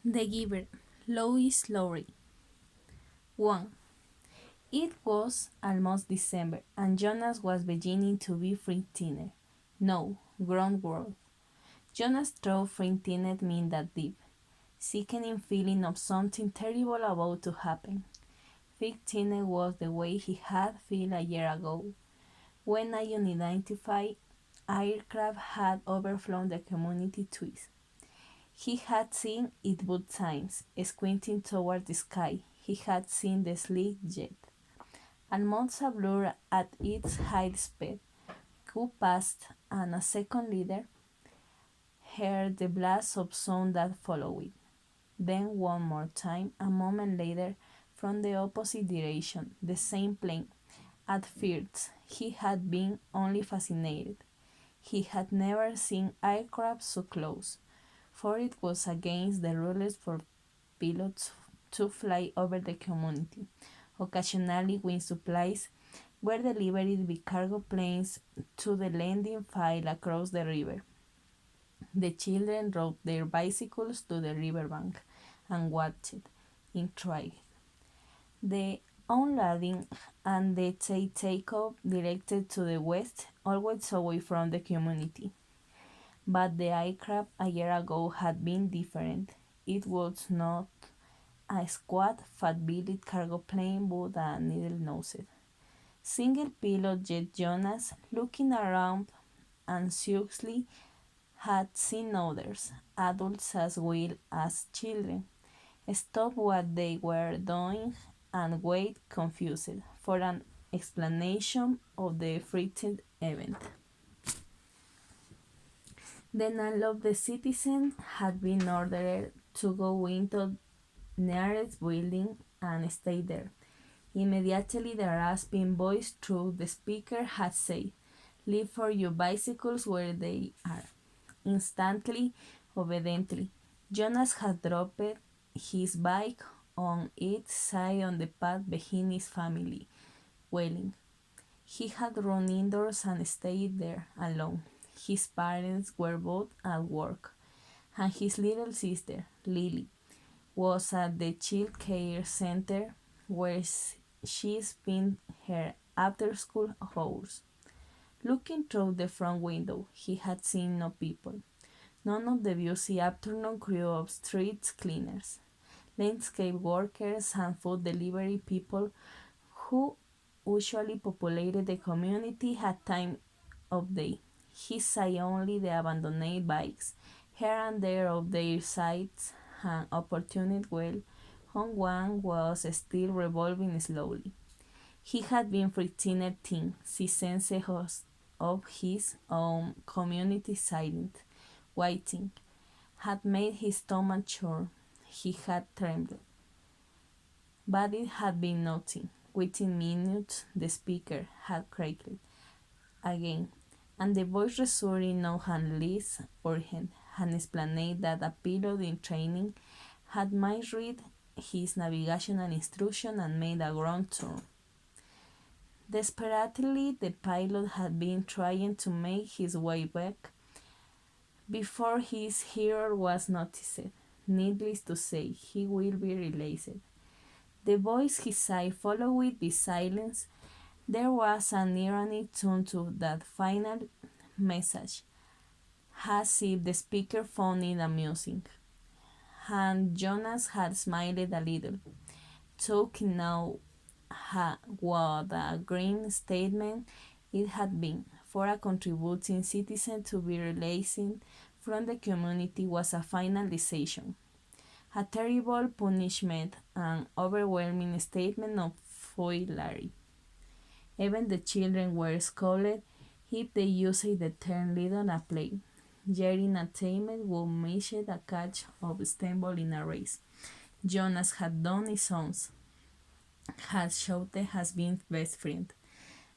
The Giver, Lois Lowry. 1. It was almost December, and Jonas was beginning to be frightened. No, grown world. Jonas thought frightened meant that deep, sickening feeling of something terrible about to happen. Frightened was the way he had felt a year ago, when an unidentified aircraft had overflown the community twice. He had seen it both times, squinting toward the sky. He had seen the sleek jet, almost a blur at its high speed, go past, and a second later heard the blast of sound that followed. Then one more time, a moment later, from the opposite direction, the same plane. At first, he had been only fascinated. He had never seen aircraft so close, for it was against the rules for pilots to fly over the community. Occasionally, when supplies were delivered by cargo planes to the landing field across the river, the children rode their bicycles to the riverbank and watched, intrigued, the unloading and the takeoff directed to the west, always away from the community. But the aircraft a year ago had been different. It was not a squat, fat-bellied cargo plane but a needle-nosed, single-pilot jet. Jonas, looking around anxiously, had seen others, adults as well as children, stop what they were doing and wait confused for an explanation of the frightening event. Then all of the citizens had been ordered to go into nearest building and stay there. Immediately the rasping voice through the speaker had said, "Leave for your bicycles where they are." Instantly, obediently, Jonas had dropped his bike on its side on the path behind his family, wailing. He had run indoors and stayed there alone. His parents were both at work, and his little sister, Lily, was at the child care center where she spent her after school hours. Looking through the front window, he had seen no people, none of the busy afternoon crew of street cleaners, landscape workers, and food delivery people who usually populated the community at time of day. He saw only the abandoned bikes, here and there of their sides, an opportunity well on one was still revolving slowly. He had been frightened since of his own community silent, waiting, had made his stomach churn. He had trembled. But it had been nothing. Within minutes the speaker had cracked again, and the voice reassuring no hand less urgent, and explained that a pilot in training had misread his navigational instruction and made a wrong turn. Desperately, the pilot had been trying to make his way back before his hearer was noticed. Needless to say, he will be released. The voice he sighed followed the silence. There was an ironic tone to that final message, as if the speaker found it amusing. And Jonas had smiled a little, talking now what a grim statement it had been. For a contributing citizen to be released from the community was a final decision, a terrible punishment, an overwhelming statement of fury. Even the children were scolded if they used the term "little" a play. Jeering attainment would miss a catch of stumble in a race. Jonas had done his sons, had shouted, has been best friend.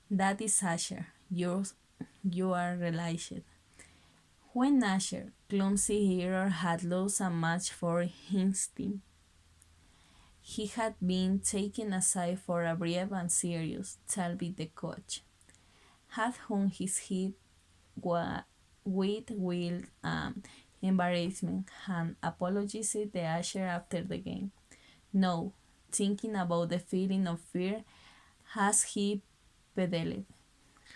That is Asher, you are realized. When Asher, clumsy hero, had lost a match for his team, he had been taken aside for a brief and serious talk with the coach, had hung his head with will embarrassment, and apologized the usher after the game. No, thinking about the feeling of fear as he pedaled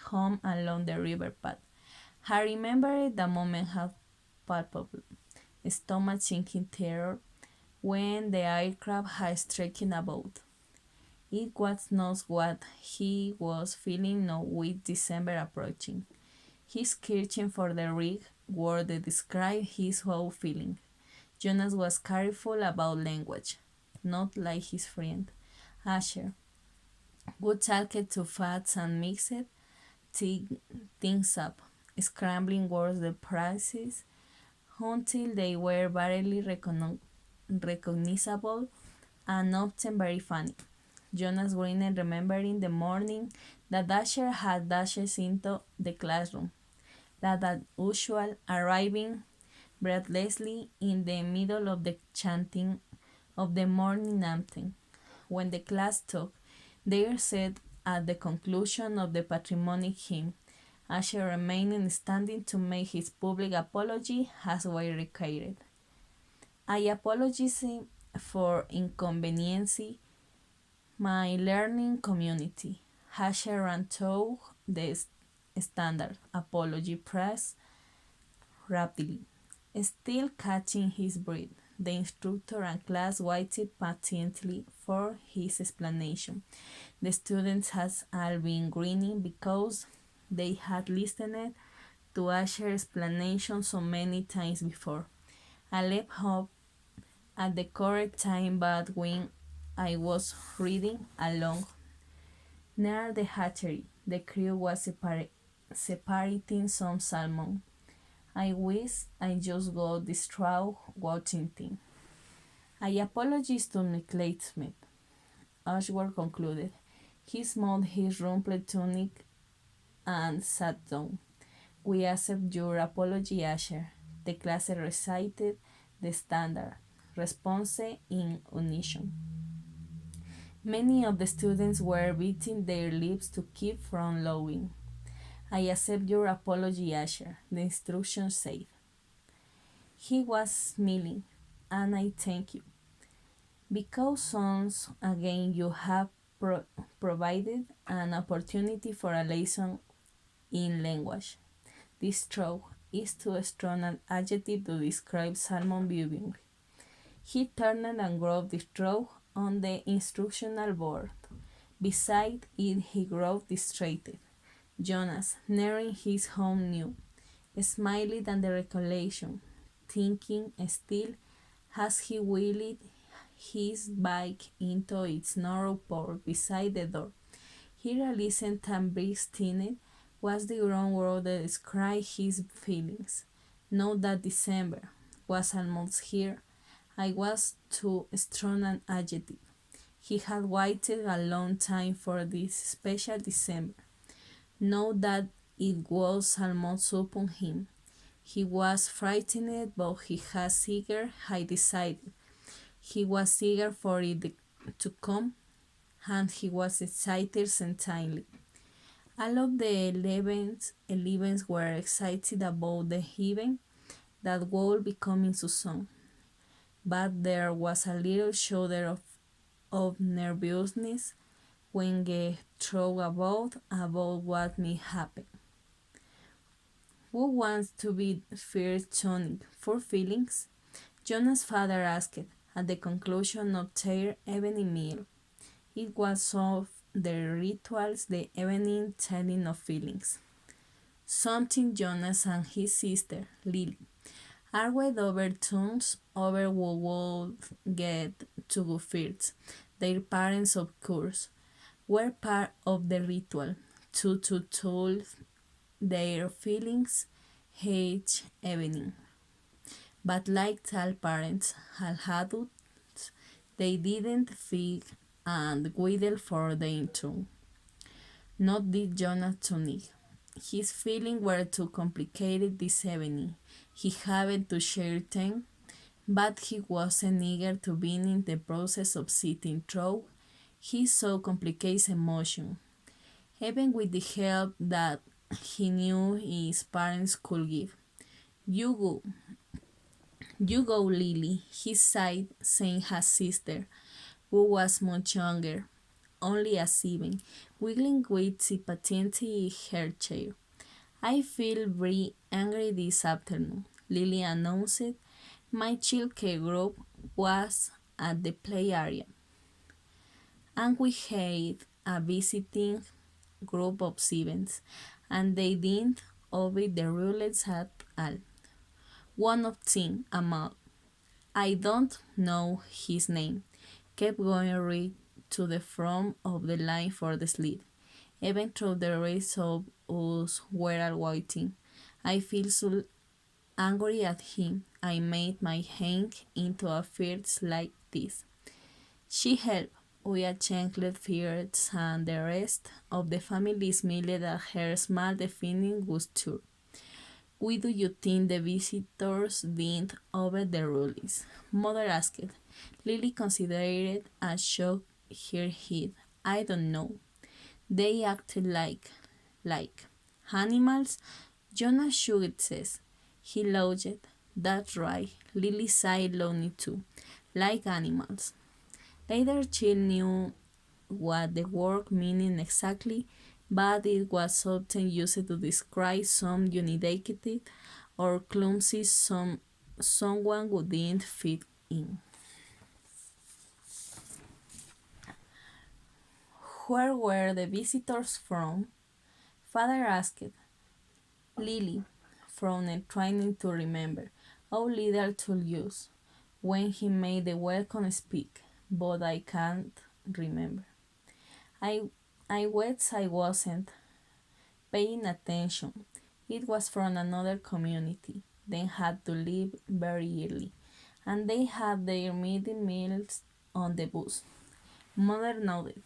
home along the river path. I remembered the moment how palpable, stomach sinking terror when the aircraft had stricken about. It was not what he was feeling now with December approaching. His searching for the rig word that described his whole feeling. Jonas was careful about language, not like his friend. Asher would talk to fats and mix it things up, scrambling words the prices until they were barely recognizable and often very funny. Jonas grinned, remembering the morning that Dasher had dashed into the classroom, that as usual, arriving breathlessly in the middle of the chanting of the morning anthem. When the class took their seat at the conclusion of the patrimony hymn, Asher remaining standing to make his public apology as was required. I apologize for inconveniencing my learning community. Asher ran through the standard apology press rapidly, still catching his breath. The instructor and class waited patiently for his explanation. The students had all been grinning because they had listened to Asher's explanation so many times before. I left home at the correct time, but when I was reading along near the hatchery, the crew was separating some salmon. I wish I just got distraught watching things. I apologize to my classmate, Ashworth concluded. He smoothed his rumpled tunic and sat down. We accept your apology, Asher. The class recited the standard response in unison. Many of the students were biting their lips to keep from laughing. I accept your apology, Asher, the instructions said. He was smiling, and I thank you. Because once again you have provided an opportunity for a lesson in language. This stroke is too strong an adjective to describe Salmon viewing. He turned and wrote the stroke on the instructional board. Beside it he wrote distracted. Jonas, nearing his home new, smiled at the recollection, thinking still as he wheeled his bike into its narrow port beside the door. Here a listened and breathed was the wrong word that described his feelings. Now that December was almost here, I was too strong an adjective. He had waited a long time for this special December. Now that it was almost upon him, he was frightened, but he was eager, I decided. He was eager for it to come, and he was excited certainly. All of the 11 were excited about the event that would be coming so soon, but there was a little shudder of nervousness when they thought about what may happen. Who wants to be first tonic for feelings? Jonah's father asked at the conclusion of their evening meal. It was of the rituals the evening telling of feelings. Something Jonas and his sister, Lily, argued over tunes over who would get to go first. Their parents, of course, were part of the ritual, to told their feelings each evening. But like all parents, all adults, they didn't fig and waited for the turn. Not did Jonah Tunic. His feelings were too complicated this evening. He had to share them, but he wasn't eager to be in the process of sitting through his so complicated emotion, even with the help that he knew his parents could give. You go, You go, Lily, he sighed, saying his sister, who was much younger, only a 7, wiggling with sympathy in her chair. I feel very angry this afternoon, Lily announced. My childcare group was at the play area, and we had a visiting group of 7s, and they didn't obey the rules at all. One of them, Amal, I don't know his name, kept going right to the front of the line for the sled, even though the rest of us were all waiting. I feel so angry at him. I made my hand into a fist like this. She helped. We changed fears, and the rest of the family smiled at her small defining gesture. Why do you think the visitors didn't obey the rules? Mother asked. Lily considered and shook her head. I don't know. They acted like animals. Jonas shook it says. He laughed. That's right. Lily sighed loudly too. Like animals. Later she knew what the word meaning exactly, but it was often used to describe some uneducated or clumsy someone who didn't fit in. Where were the visitors from? Father asked. Lily frowned, trying to remember. How little to use when he made the welcome speak, but I can't remember. I I guess I wasn't paying attention. It was from another community. They had to leave very early, and they had their meeting meals on the bus. Mother nodded.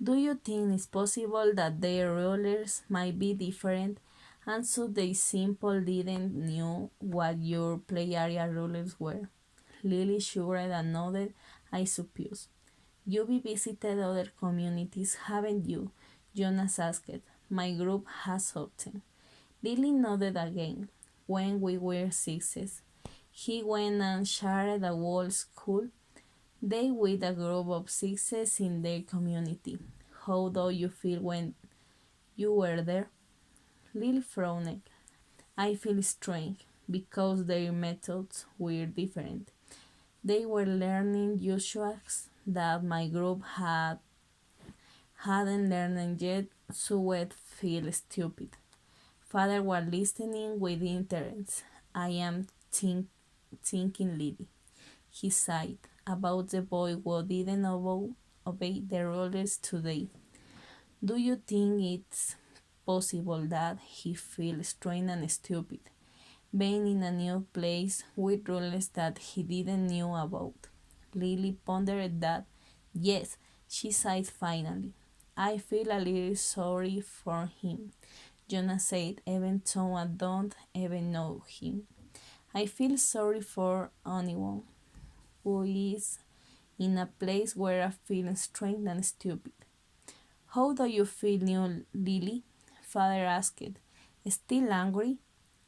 Do you think it's possible that their rulers might be different, and so they simply didn't know what your play area rulers were? Lily shrugged and nodded. I suppose. You've visited other communities, haven't you? Jonas asked. My group has often. Lily nodded again. When we were 6s, he went and shared a whole school day with a group of 6s in their community. How do you feel when you were there? Lily frowned. I feel strange because their methods were different. They were learning usuals that my group hadn't learned yet, so it feel stupid. Father was listening with interest. I am thinking, Lily, he sighed, about the boy who didn't obey the rules today. Do you think it's possible that he feels strange and stupid, being in a new place with rules that he didn't know about? Lily pondered that. Yes, she sighed finally. I feel a little sorry for him. Jonas said, even though I don't even know him. I feel sorry for anyone who is in a place where I feel strange and stupid. How do you feel now, Lily? Father asked. Still angry?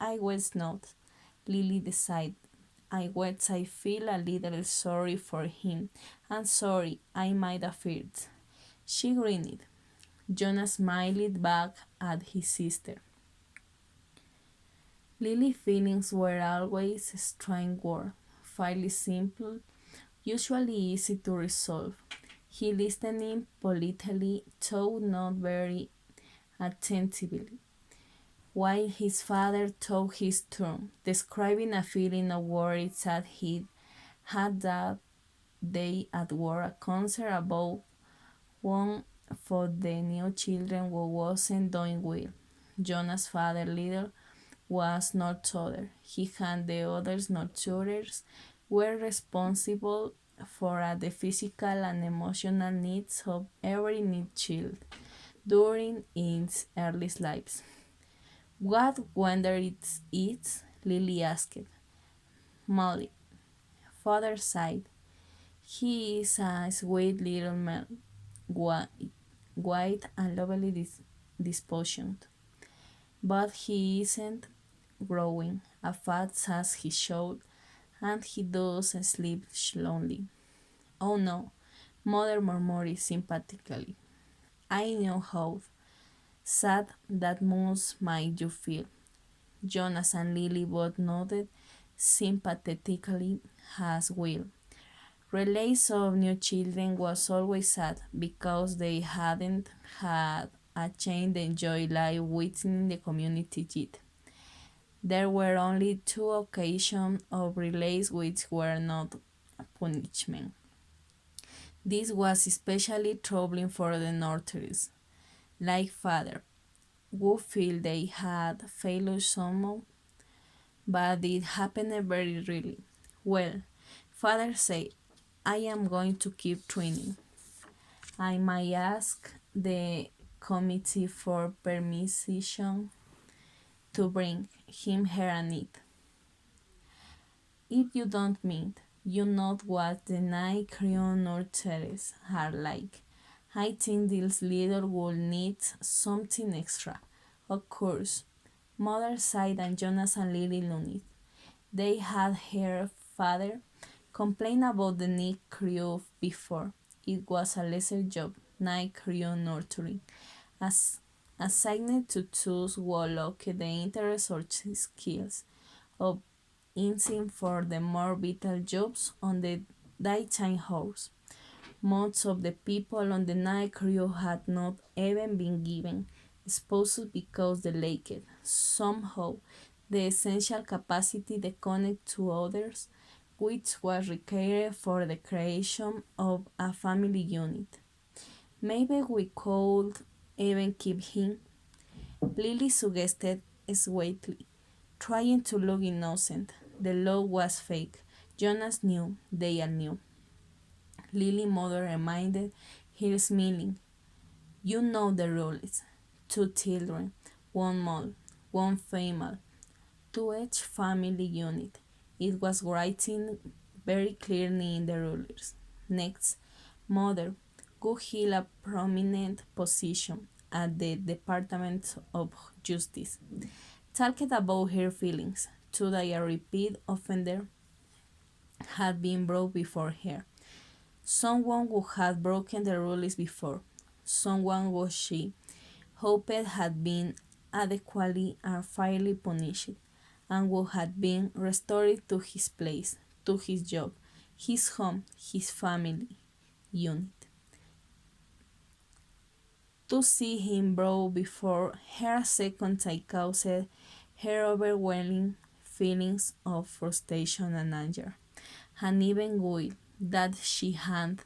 I was not. Lily decided. I feel a little sorry for him, and sorry I might have feared. She grinned. Jonas smiled back at his sister. Lily's feelings were always straightforward, fairly simple, usually easy to resolve. He listened politely, though not very attentively, while his father took his turn, describing a feeling of worry that he had that day at work, a concern about one for the new children who wasn't doing well. Jonah's father, Little, was not other. He and the others nurturers were responsible for the physical and emotional needs of every new child during its early lives. What wonder it is? Lily asked. Molly, father sighed. He is a sweet little man, white and lovely dispositioned, but he isn't growing as fast as he should, and he does sleep lonely. Oh no, mother murmured sympathetically. I know how sad that must make you feel. Jonas and Lily both nodded sympathetically as well. Relays of new children was always sad because they hadn't had a chance to enjoy life within the community yet. There were only two occasions of relays which were not punishment. This was especially troubling for the Northers, like father, who feel they had failed somehow, but it happened very rarely. Well, father said, I am going to keep training. I might ask the committee for permission to bring him here and eat. If you don't mind, you know what the night Creole nurseries are like. I think this little will need something extra. Of course, Mother sighed and Jonas and Lily Lunit. They had heard father complain about the night crew before. It was a lesser job, night crew nurturing, as assigned to those who lacked the interest or skills of instinct for the more vital jobs on the daytime hours. Most of the people on the night crew had not even been given spouses because they lacked somehow the essential capacity to connect to others, which was required for the creation of a family unit. Maybe we could even keep him, Lily suggested sweetly, trying to look innocent. The law was fake. Jonas knew, they all knew. Lily's mother reminded her, smiling. You know the rules. Two children, one male, one female, to each family unit. It was written very clearly in the rules. Next, mother could hold a prominent position at the Department of Justice. Talked about her feelings. Today a repeat offender had been brought before her. Someone who had broken the rules before. Someone who she hoped had been adequately and fairly punished, and who had been restored to his place, to his job, his home, his family unit. To see him brought before her a second time caused her overwhelming feelings of frustration and anger, and even will that she had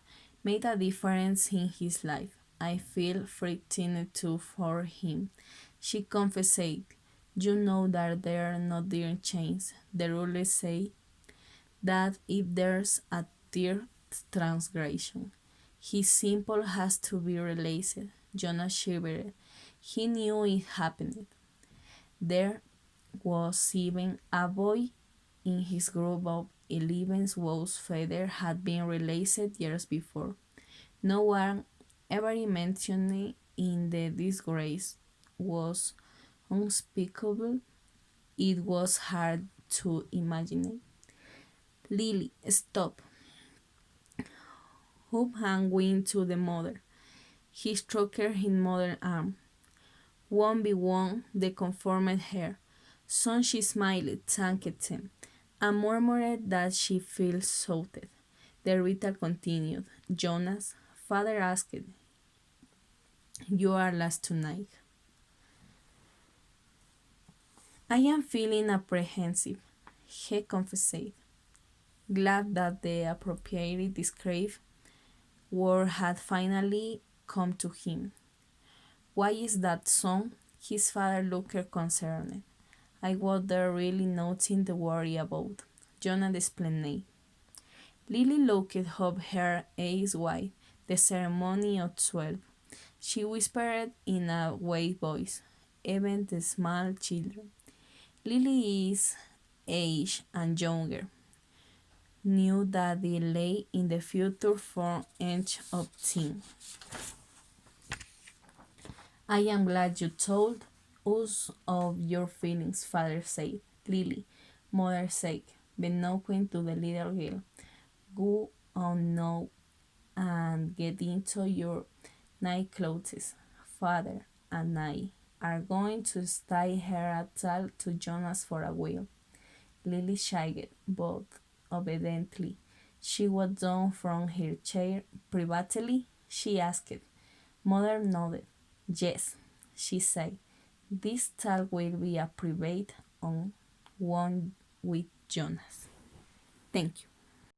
made a difference in his life. I feel frightened too for him. She confessed, you know that there are no dear chains. The rules say that if there's a third transgression, he simple has to be released. Jonas shivered. He knew it happened. There was even a boy in his group of 11 whose father had been released years before. No one ever mentioned in the disgrace was unspeakable. It was hard to imagine. Lily, stop. Hope hand went to the mother. He stroked her in mother's arm. One by one, they conformed her. Some she smiled, thanked him, and murmured that she felt soothed. The ritual continued. Jonas, father asked, you are last tonight. I am feeling apprehensive, he confessed, glad that the appropriate described word had finally come to him. Why is that so? His father looked concerned. I was there really nothing to worry about, Jonah explained. Lily looked up her eyes wide. The ceremony of 12. She whispered in a weak voice, even the small children. Lily is age and younger. Knew that they lay in the future for each of teen. I am glad you told us of your feelings, father said. Lily, mother said. benogging to the little girl. Go on now and get into your night clothes. Father and I are going to stay here and talk to Jonas for a while. Lily shied, but obediently. She was down from her chair. Privately, she asked. Mother nodded. Yes, she said. This talk will be a private one with Jonas. Thank you.